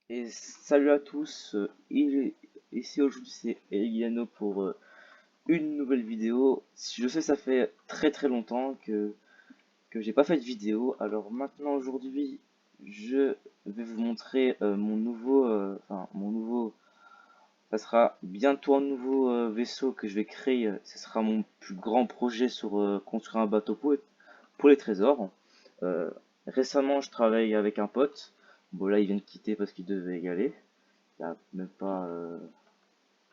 Et salut à tous, ici aujourd'hui c'est Eliano pour une nouvelle vidéo. Je sais ça fait très longtemps que j'ai pas fait de vidéo, alors maintenant aujourd'hui je vais vous montrer ça sera bientôt un nouveau vaisseau que je vais créer. Ce sera mon plus grand projet sur construire un bateau pour les trésors. Euh, Récemment je travaille avec un pote, bon là il vient de quitter parce qu'il devait y aller. Il y a même pas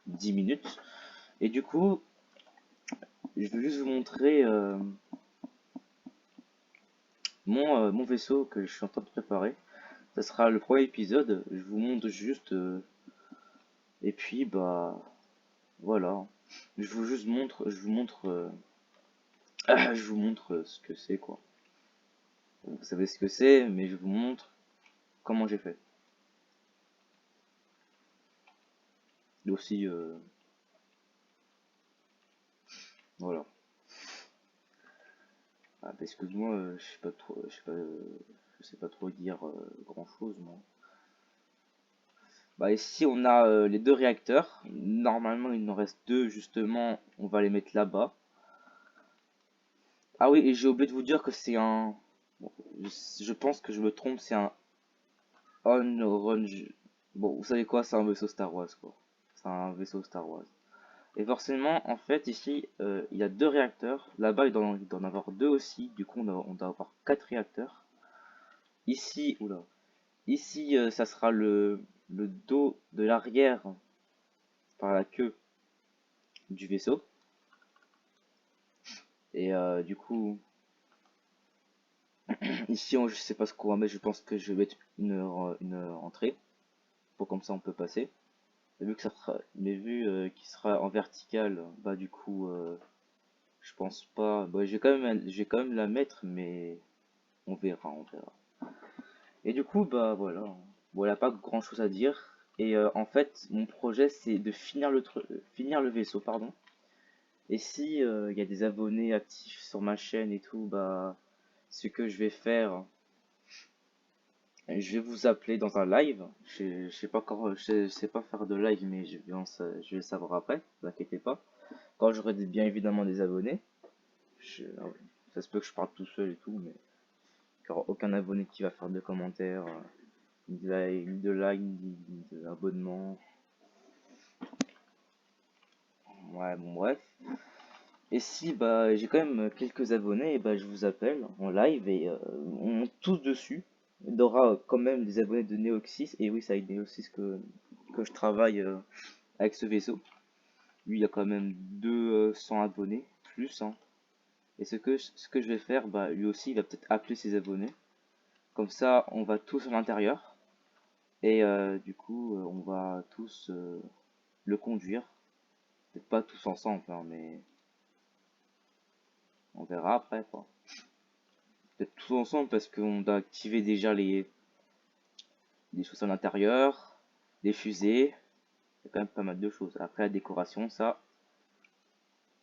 10 minutes. Et du coup, je vais juste vous montrer mon vaisseau que je suis en train de préparer. Ça sera le premier épisode. Je vous montre juste. Et puis, bah, voilà. Je vous montre ce que c'est, quoi. Vous savez ce que c'est, mais je vous montre comment j'ai fait. Et aussi, voilà. Ah, bah, excuse-moi, je sais pas trop dire grand chose, moi. Bah ici on a les deux réacteurs. Normalement il nous reste deux justement. On va les mettre là-bas. Ah oui, et j'ai oublié de vous dire que c'est un. Bon, je pense que je me trompe, c'est un Orange. Bon, vous savez quoi, c'est un vaisseau Star Wars quoi. C'est un vaisseau Star Wars. Et forcément, en fait, ici, il y a deux réacteurs. Là-bas, il doit en avoir deux aussi. Du coup, on doit avoir quatre réacteurs. Ici, oula. Ici, ça sera le dos de l'arrière par la queue du vaisseau. Et du coup, ici, je sais pas ce qu'on va mettre. Je pense que je vais mettre une entrée pour comme ça on peut passer. Et vu que ça sera, mais vu qu'il sera en vertical, bah du coup, je pense pas. Bah, je vais quand même la mettre, mais on verra. Et du coup, bah voilà, voilà, pas grand chose à dire. Et en fait, mon projet c'est de finir le vaisseau, pardon. Et si il y a des abonnés actifs sur ma chaîne et tout, bah ce que je vais faire. Je vais vous appeler dans un live. Je sais pas quand, je sais pas faire de live, mais je vais le savoir après. Ne vous inquiétez pas. Quand j'aurai bien évidemment des abonnés, ça se peut que je parte tout seul et tout, mais il n'y aura aucun abonné qui va faire de commentaires, ni de like, ni d'abonnement. Ouais, bon bref. Et si bah j'ai quand même quelques abonnés, et bah je vous appelle en live et on monte tous dessus. Il y aura quand même des abonnés de Neoxys, et oui, c'est avec Neoxys que je travaille avec ce vaisseau. Lui, il y a quand même 200 abonnés, plus, hein. Et ce que je vais faire, bah, lui aussi, il va peut-être appeler ses abonnés. Comme ça, on va tous à l'intérieur. Et du coup, on va tous le conduire. Peut-être pas tous ensemble, hein, mais on verra après, quoi. Peut-être tous ensemble parce qu'on doit activer déjà les choses à l'intérieur, des fusées. Il y a quand même pas mal de choses. Après, la décoration, ça.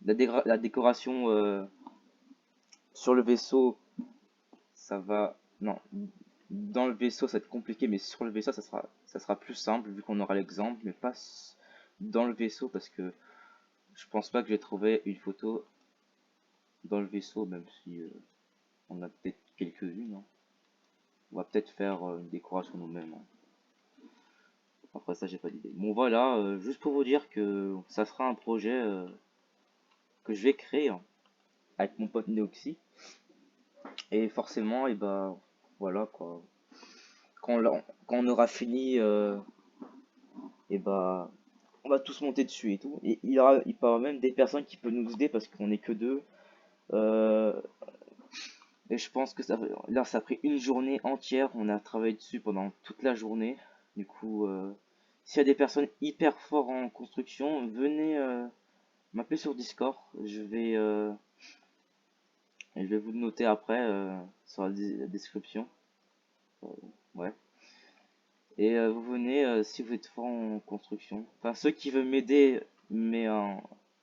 La décoration sur le vaisseau, ça va. Non, dans le vaisseau, ça va être compliqué, mais sur le vaisseau, ça sera plus simple vu qu'on aura l'exemple, mais pas dans le vaisseau parce que je pense pas que j'ai trouvé une photo dans le vaisseau, même si on a peut-être quelques-unes, hein. On va peut-être faire une décoration nous-mêmes, hein. Après ça, j'ai pas d'idée. Bon, voilà, juste pour vous dire que ça sera un projet que je vais créer hein, avec mon pote Neoxy. Et forcément, et bah voilà quoi. Quand on aura fini, et bah on va tous monter dessus et tout. Et il y aura même des personnes qui peuvent nous aider parce qu'on est que deux. Euh, et je pense que là, ça a pris une journée entière. On a travaillé dessus pendant toute la journée. Du coup, s'il y a des personnes hyper fortes en construction, venez m'appeler sur Discord. Je vais vous le noter après sur la description. Euh, ouais. Et vous venez si vous êtes fort en construction. Enfin, ceux qui veulent m'aider, mais, euh,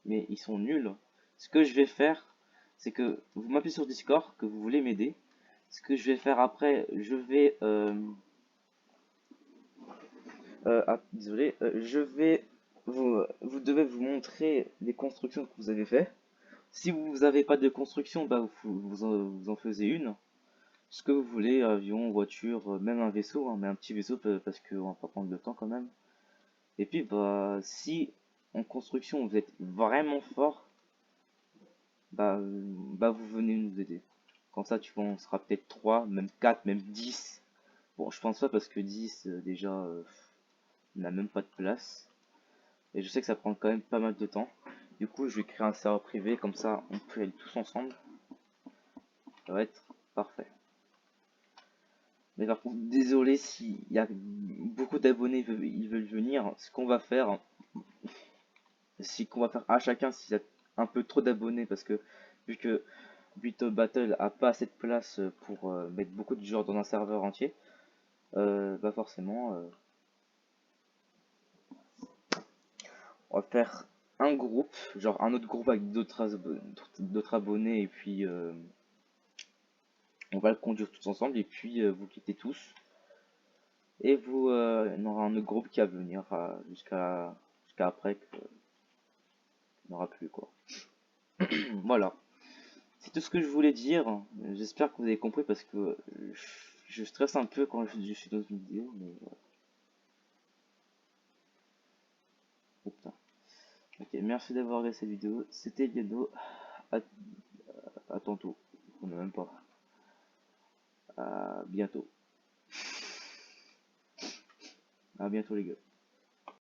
mais ils sont nuls. Ce que je vais faire, c'est que vous m'appelez sur Discord, que vous voulez m'aider. Ce que je vais faire après, Désolé, vous devez vous montrer les constructions que vous avez fait. Si vous n'avez pas de construction, bah vous en faisiez une. Ce que vous voulez, avion, voiture, même un vaisseau, hein, mais un petit vaisseau parce qu'on va pas prendre le temps quand même. Et puis bah si en construction vous êtes vraiment fort, bah vous venez nous aider. Comme ça tu vois, on sera peut-être 3 même 4 même 10. Bon, je pense pas parce que 10 déjà on n'a même pas de place. Et je sais que ça prend quand même pas mal de temps. Du coup, je vais créer un serveur privé, comme ça on peut aller tous ensemble. Ça va être parfait. Mais par contre, désolé s'il y a beaucoup d'abonnés, ils veulent venir. Ce qu'on va faire, c'est qu'on va faire à chacun s'il y a un peu trop d'abonnés, parce que vu que Build Battle a pas assez de place pour mettre beaucoup de joueurs dans un serveur entier, bah forcément, on va faire un groupe, genre un autre groupe avec d'autres abonnés, et puis on va le conduire tous ensemble, et puis vous quittez tous. Et vous, il y aura un autre groupe qui va venir jusqu'à après qu'il n'y aura plus quoi. Voilà. C'est tout ce que je voulais dire. J'espère que vous avez compris parce que je stresse un peu quand je suis dans une vidéo. Mais oh, putain. Ok, merci d'avoir regardé cette vidéo. C'était Liano. À, à tantôt. On ne même pas. À bientôt. À bientôt les gars.